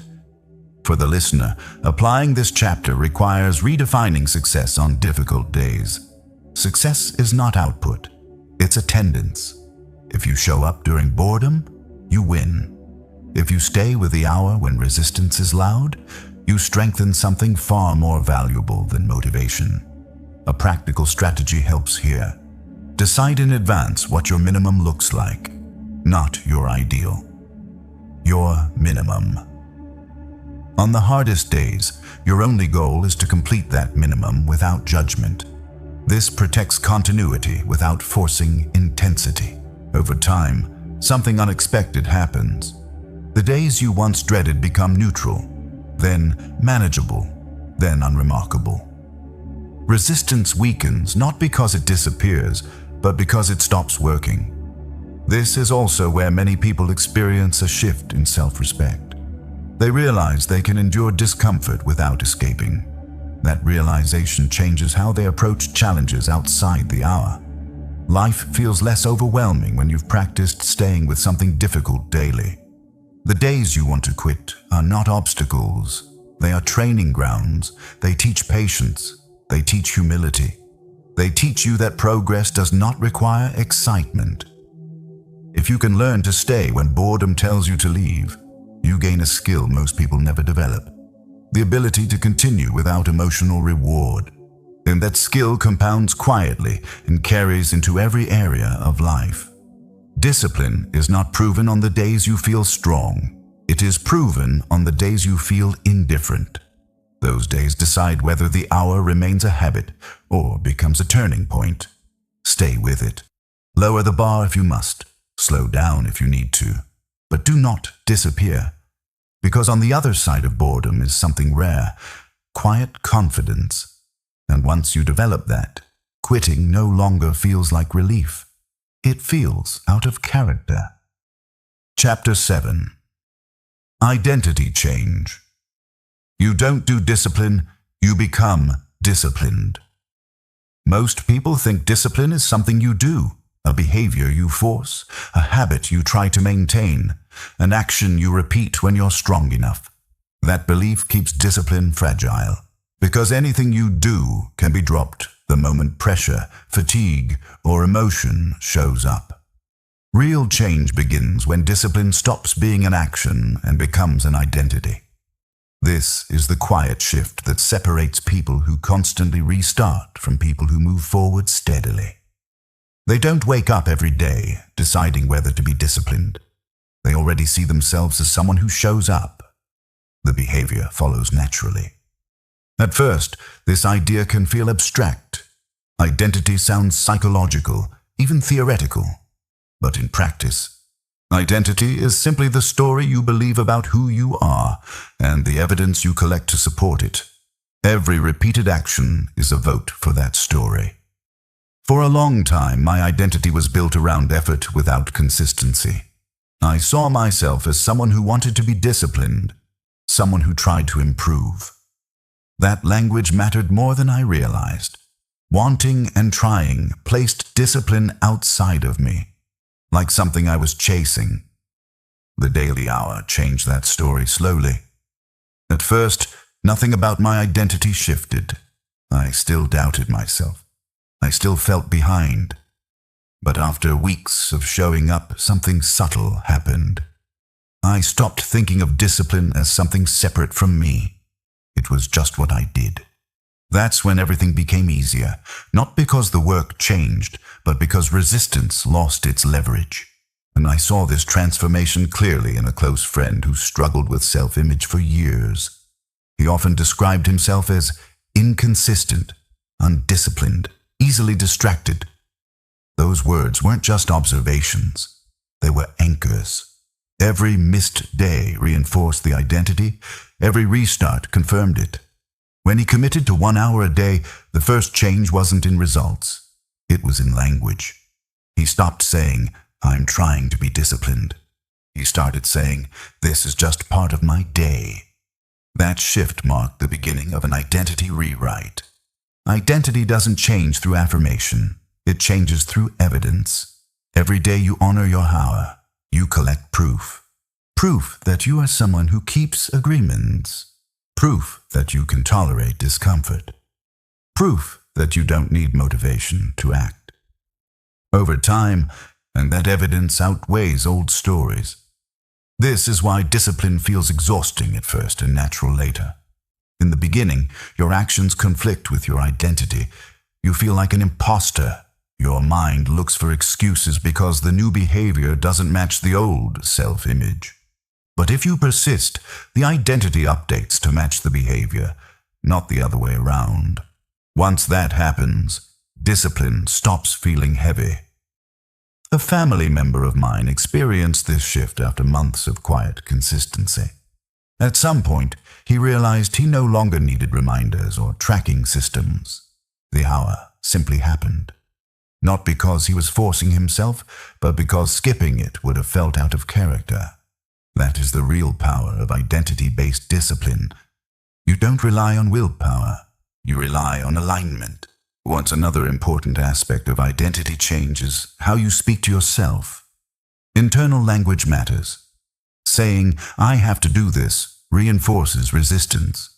For the listener, applying this chapter requires redefining success on difficult days. Success is not output, it's attendance. If you show up during boredom, you win. If you stay with the hour when resistance is loud, you strengthen something far more valuable than motivation. A practical strategy helps here. Decide in advance what your minimum looks like, not your ideal. Your minimum. On the hardest days, your only goal is to complete that minimum without judgment. This protects continuity without forcing intensity. Over time, something unexpected happens. The days you once dreaded become neutral, then manageable, then unremarkable. Resistance weakens not because it disappears, but because it stops working. This is also where many people experience a shift in self-respect. They realize they can endure discomfort without escaping. That realization changes how they approach challenges outside the hour. Life feels less overwhelming when you've practiced staying with something difficult daily. The days you want to quit are not obstacles. They are training grounds. They teach patience. They teach humility. They teach you that progress does not require excitement. If you can learn to stay when boredom tells you to leave, you gain a skill most people never develop. The ability to continue without emotional reward. And that skill compounds quietly and carries into every area of life. Discipline is not proven on the days you feel strong. It is proven on the days you feel indifferent. Those days decide whether the hour remains a habit or becomes a turning point. Stay with it. Lower the bar if you must. Slow down if you need to. But do not disappear. Because on the other side of boredom is something rare, quiet confidence. And once you develop that, quitting no longer feels like relief. It feels out of character. Chapter 7. Identity change. You don't do discipline, you become disciplined. Most people think discipline is something you do, a behavior you force, a habit you try to maintain, an action you repeat when you're strong enough. That belief keeps discipline fragile, because anything you do can be dropped the moment pressure, fatigue, or emotion shows up. Real change begins when discipline stops being an action and becomes an identity. This is the quiet shift that separates people who constantly restart from people who move forward steadily. They don't wake up every day deciding whether to be disciplined. They already see themselves as someone who shows up. The behavior follows naturally. At first, this idea can feel abstract. Identity sounds psychological, even theoretical. But in practice, identity is simply the story you believe about who you are and the evidence you collect to support it. Every repeated action is a vote for that story. For a long time, my identity was built around effort without consistency. I saw myself as someone who wanted to be disciplined, someone who tried to improve. That language mattered more than I realized. Wanting and trying placed discipline outside of me, like something I was chasing. The daily hour changed that story slowly. At first, nothing about my identity shifted. I still doubted myself. I still felt behind. But after weeks of showing up, something subtle happened. I stopped thinking of discipline as something separate from me. It was just what I did. That's when everything became easier, not because the work changed, but because resistance lost its leverage. And I saw this transformation clearly in a close friend who struggled with self-image for years. He often described himself as inconsistent, undisciplined, easily distracted. Those words weren't just observations. They were anchors. Every missed day reinforced the identity. Every restart confirmed it. When he committed to 1 hour a day, the first change wasn't in results. It was in language. He stopped saying, "I'm trying to be disciplined." He started saying, "This is just part of my day." That shift marked the beginning of an identity rewrite. Identity doesn't change through affirmation. It changes through evidence. Every day you honor your hour, you collect proof. Proof that you are someone who keeps agreements. Proof that you can tolerate discomfort. Proof that you don't need motivation to act. Over time, and that evidence outweighs old stories. This is why discipline feels exhausting at first and natural later. In the beginning, your actions conflict with your identity. You feel like an imposter. Your mind looks for excuses because the new behavior doesn't match the old self-image. But if you persist, the identity updates to match the behavior, not the other way around. Once that happens, discipline stops feeling heavy. A family member of mine experienced this shift after months of quiet consistency. At some point, he realized he no longer needed reminders or tracking systems. The hour simply happened. Not because he was forcing himself, but because skipping it would have felt out of character. That is the real power of identity-based discipline. You don't rely on willpower. You rely on alignment. What's another important aspect of identity change is how you speak to yourself. Internal language matters. Saying, "I have to do this," reinforces resistance.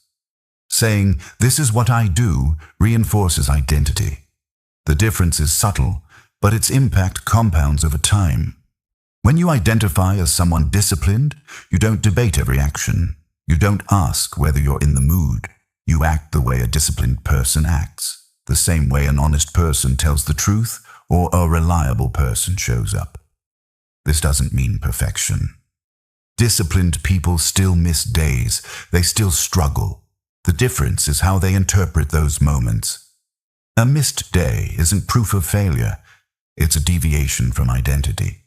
Saying, "This is what I do," reinforces identity. The difference is subtle, but its impact compounds over time. When you identify as someone disciplined, you don't debate every action. You don't ask whether you're in the mood. You act the way a disciplined person acts, the same way an honest person tells the truth or a reliable person shows up. This doesn't mean perfection. Disciplined people still miss days. They still struggle. The difference is how they interpret those moments. A missed day isn't proof of failure. It's a deviation from identity.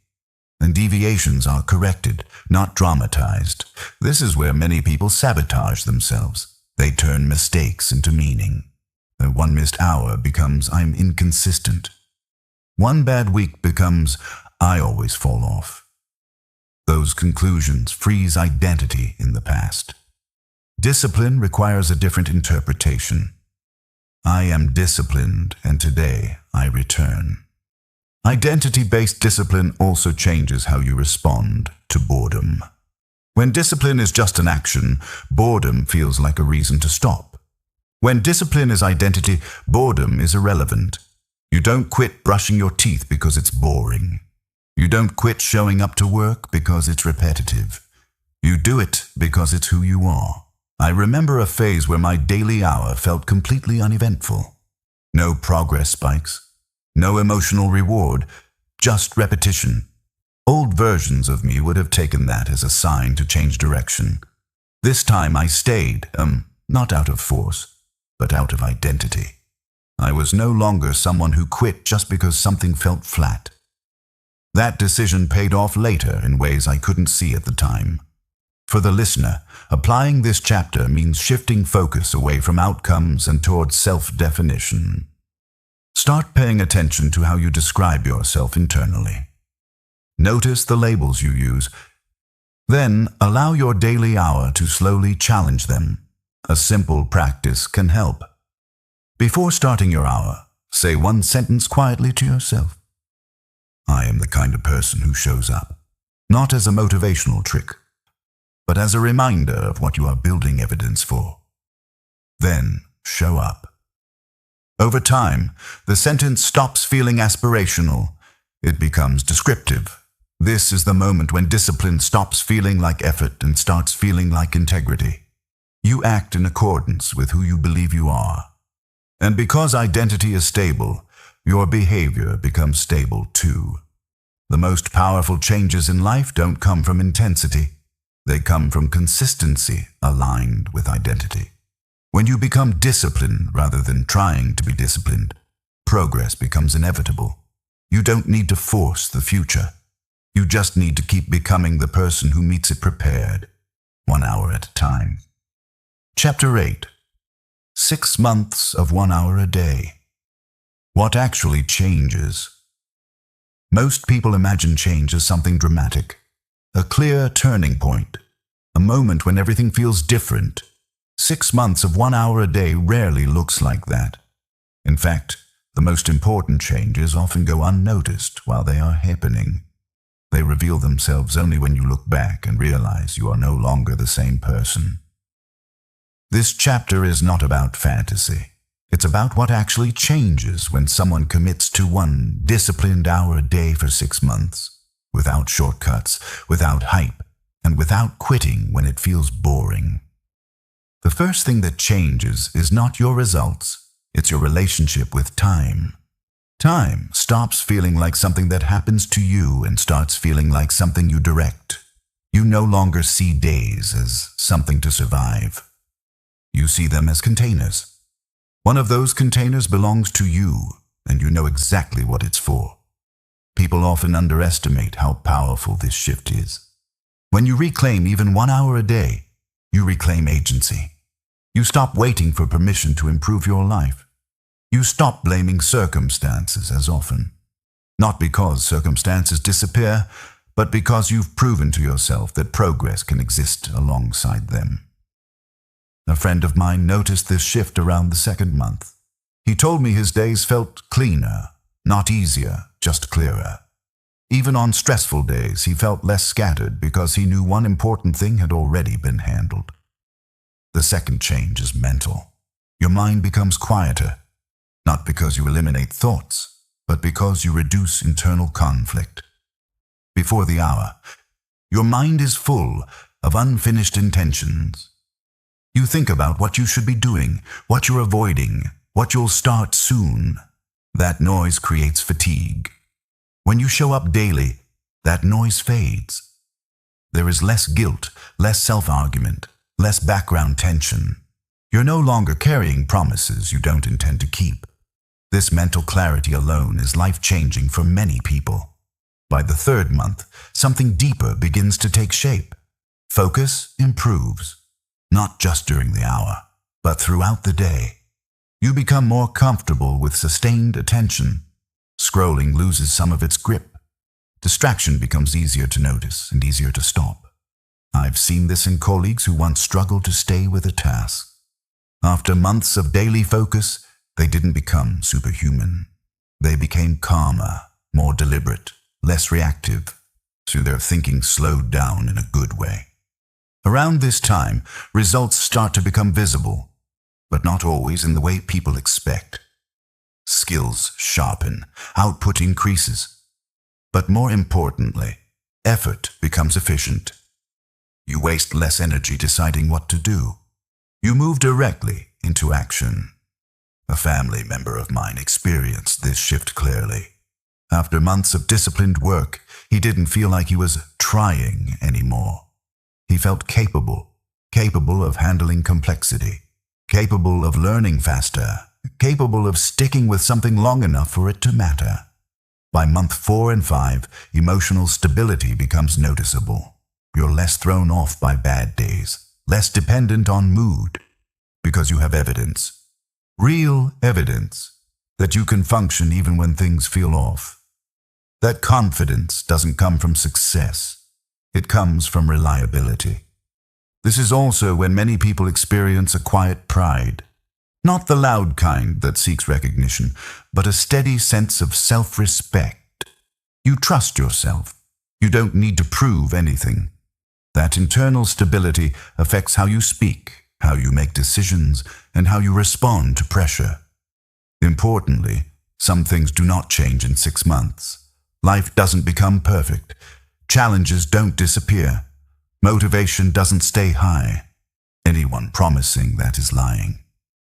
And deviations are corrected, not dramatized. This is where many people sabotage themselves. They turn mistakes into meaning. The one missed hour becomes, "I'm inconsistent." One bad week becomes, "I always fall off." Those conclusions freeze identity in the past. Discipline requires a different interpretation. I am disciplined, and today I return. Identity-based discipline also changes how you respond to boredom. When discipline is just an action, boredom feels like a reason to stop. When discipline is identity, boredom is irrelevant. You don't quit brushing your teeth because it's boring. You don't quit showing up to work because it's repetitive. You do it because it's who you are. I remember a phase where my daily hour felt completely uneventful. No progress spikes. No emotional reward, just repetition. Old versions of me would have taken that as a sign to change direction. This time I stayed, not out of force, but out of identity. I was no longer someone who quit just because something felt flat. That decision paid off later in ways I couldn't see at the time. For the listener, applying this chapter means shifting focus away from outcomes and towards self-definition. Start paying attention to how you describe yourself internally. Notice the labels you use. Then allow your daily hour to slowly challenge them. A simple practice can help. Before starting your hour, say one sentence quietly to yourself. I am the kind of person who shows up, not as a motivational trick, but as a reminder of what you are building evidence for. Then show up. Over time, the sentence stops feeling aspirational. It becomes descriptive. This is the moment when discipline stops feeling like effort and starts feeling like integrity. You act in accordance with who you believe you are. And because identity is stable, your behavior becomes stable too. The most powerful changes in life don't come from intensity. They come from consistency aligned with identity. When you become disciplined rather than trying to be disciplined, progress becomes inevitable. You don't need to force the future. You just need to keep becoming the person who meets it prepared, 1 hour at a time. Chapter 8. 6 months of 1 hour a day. What actually changes? Most people imagine change as something dramatic, a clear turning point, a moment when everything feels different. 6 months of 1 hour a day rarely looks like that. In fact, the most important changes often go unnoticed while they are happening. They reveal themselves only when you look back and realize you are no longer the same person. This chapter is not about fantasy. It's about what actually changes when someone commits to 1 disciplined hour a day for 6 months, without shortcuts, without hype, and without quitting when it feels boring. The first thing that changes is not your results, it's your relationship with time. Time stops feeling like something that happens to you and starts feeling like something you direct. You no longer see days as something to survive. You see them as containers. One of those containers belongs to you, and you know exactly what it's for. People often underestimate how powerful this shift is. When you reclaim even 1 hour a day, you reclaim agency. You stop waiting for permission to improve your life. You stop blaming circumstances as often. Not because circumstances disappear, but because you've proven to yourself that progress can exist alongside them. A friend of mine noticed this shift around the 2nd month. He told me his days felt cleaner, not easier, just clearer. Even on stressful days, he felt less scattered because he knew one important thing had already been handled. The second change is mental. Your mind becomes quieter, not because you eliminate thoughts, but because you reduce internal conflict. Before the hour, your mind is full of unfinished intentions. You think about what you should be doing, what you're avoiding, what you'll start soon. That noise creates fatigue. When you show up daily, that noise fades. There is less guilt, less self-argument, less background tension. You're no longer carrying promises you don't intend to keep. This mental clarity alone is life-changing for many people. By the 3rd month, something deeper begins to take shape. Focus improves. Not just during the hour, but throughout the day. You become more comfortable with sustained attention. Scrolling loses some of its grip. Distraction becomes easier to notice and easier to stop. I've seen this in colleagues who once struggled to stay with a task. After months of daily focus, they didn't become superhuman. They became calmer, more deliberate, less reactive, so their thinking slowed down in a good way. Around this time, results start to become visible, but not always in the way people expect. Skills sharpen, output increases. But more importantly, effort becomes efficient. You waste less energy deciding what to do. You move directly into action. A family member of mine experienced this shift clearly. After months of disciplined work, he didn't feel like he was trying anymore. He felt capable of handling complexity, capable of learning faster, capable of sticking with something long enough for it to matter. By month 4 and 5, emotional stability becomes noticeable. You're less thrown off by bad days, less dependent on mood, because you have evidence, real evidence, that you can function even when things feel off. That confidence doesn't come from success. It comes from reliability. This is also when many people experience a quiet pride. Not the loud kind that seeks recognition, but a steady sense of self-respect. You trust yourself. You don't need to prove anything. That internal stability affects how you speak, how you make decisions, and how you respond to pressure. Importantly, some things do not change in 6 months. Life doesn't become perfect. Challenges don't disappear. Motivation doesn't stay high. Anyone promising that is lying.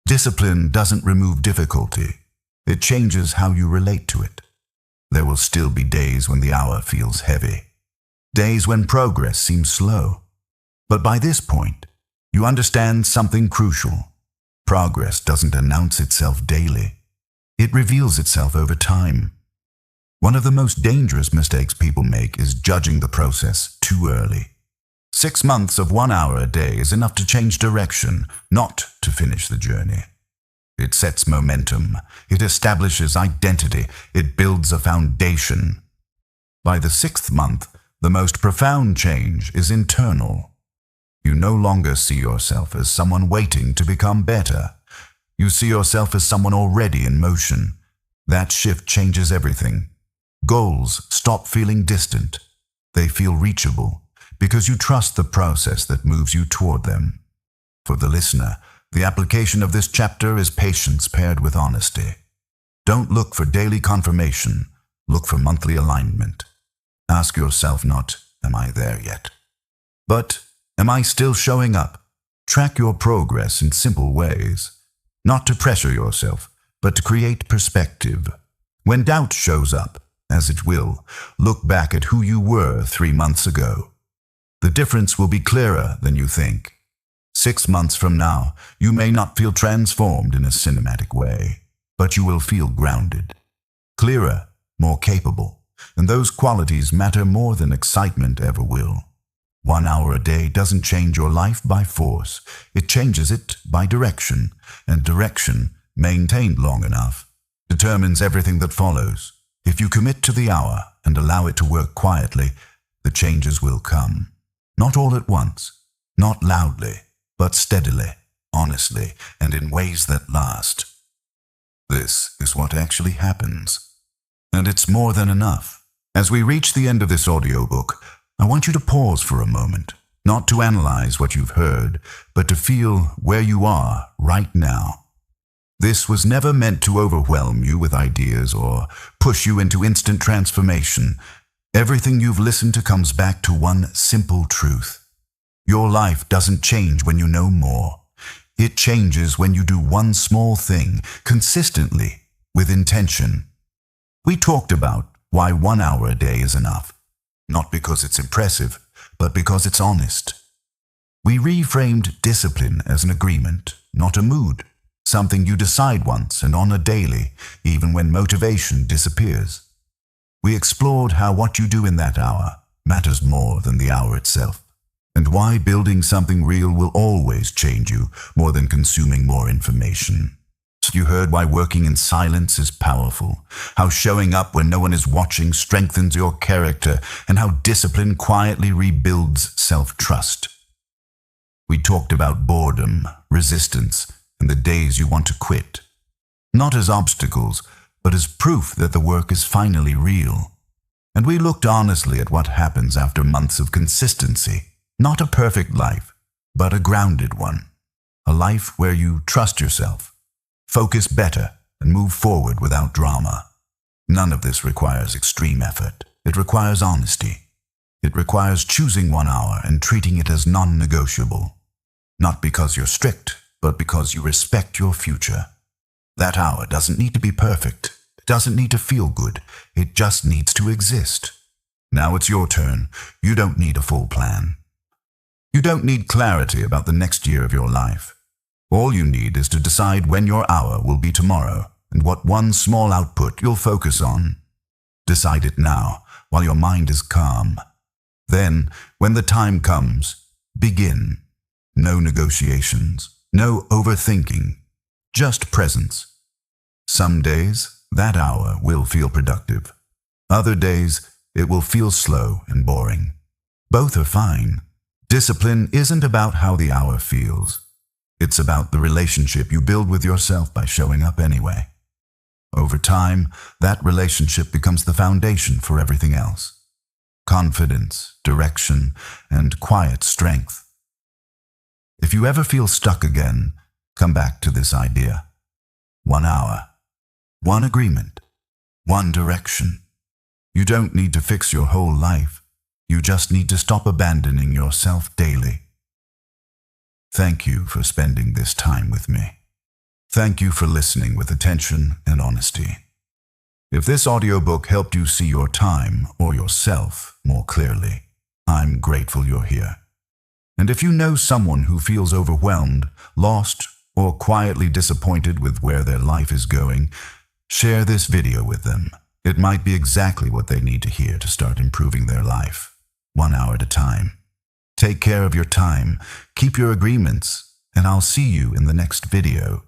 Discipline doesn't remove difficulty. It changes how you relate to it. There will still be days when the hour feels heavy. Days when progress seems slow. But by this point, you understand something crucial. Progress doesn't announce itself daily. It reveals itself over time. One of the most dangerous mistakes people make is judging the process too early. 6 months of 1 hour a day is enough to change direction, not to finish the journey. It sets momentum. It establishes identity. It builds a foundation. By the 6th month, the most profound change is internal. You no longer see yourself as someone waiting to become better. You see yourself as someone already in motion. That shift changes everything. Goals stop feeling distant. They feel reachable because you trust the process that moves you toward them. For the listener, the application of this chapter is patience paired with honesty. Don't look for daily confirmation. Look for monthly alignment. Ask yourself not, am I there yet? But, am I still showing up? Track your progress in simple ways. Not to pressure yourself, but to create perspective. When doubt shows up, as it will, look back at who you were 3 months ago. The difference will be clearer than you think. 6 months from now, you may not feel transformed in a cinematic way, but you will feel grounded, clearer, more capable, and those qualities matter more than excitement ever will. 1 hour a day doesn't change your life by force. It changes it by direction, and direction, maintained long enough, determines everything that follows. If you commit to the hour and allow it to work quietly, the changes will come. Not all at once, not loudly, but steadily, honestly, and in ways that last. This is what actually happens. And it's more than enough. As we reach the end of this audiobook, I want you to pause for a moment, not to analyze what you've heard, but to feel where you are right now. This was never meant to overwhelm you with ideas or push you into instant transformation. Everything you've listened to comes back to one simple truth. Your life doesn't change when you know more. It changes when you do one small thing, consistently, with intention. We talked about why 1 hour a day is enough. Not because it's impressive, but because it's honest. We reframed discipline as an agreement, not a mood, something you decide once and on a daily, even when motivation disappears. We explored how what you do in that hour matters more than the hour itself, and why building something real will always change you more than consuming more information. You heard why working in silence is powerful, how showing up when no one is watching strengthens your character, and how discipline quietly rebuilds self-trust. We talked about boredom, resistance, and the days you want to quit. Not as obstacles, but as proof that the work is finally real. And we looked honestly at what happens after months of consistency. Not a perfect life, but a grounded one. A life where you trust yourself, focus better, and move forward without drama. None of this requires extreme effort. It requires honesty. It requires choosing 1 hour and treating it as non-negotiable. Not because you're strict, but because you respect your future. That hour doesn't need to be perfect. It doesn't need to feel good. It just needs to exist. Now it's your turn. You don't need a full plan. You don't need clarity about the next year of your life. All you need is to decide when your hour will be tomorrow and what one small output you'll focus on. Decide it now while your mind is calm. Then, when the time comes, begin. No negotiations, no overthinking, just presence. Some days, that hour will feel productive. Other days, it will feel slow and boring. Both are fine. Discipline isn't about how the hour feels. It's about the relationship you build with yourself by showing up anyway. Over time, that relationship becomes the foundation for everything else. Confidence, direction, and quiet strength. If you ever feel stuck again, come back to this idea. 1 hour, one agreement, one direction. You don't need to fix your whole life. You just need to stop abandoning yourself daily. Thank you for spending this time with me. Thank you for listening with attention and honesty. If this audiobook helped you see your time or yourself more clearly, I'm grateful you're here. And if you know someone who feels overwhelmed, lost, or quietly disappointed with where their life is going, share this video with them. It might be exactly what they need to hear to start improving their life, 1 hour at a time. Take care of your time, keep your agreements, and I'll see you in the next video.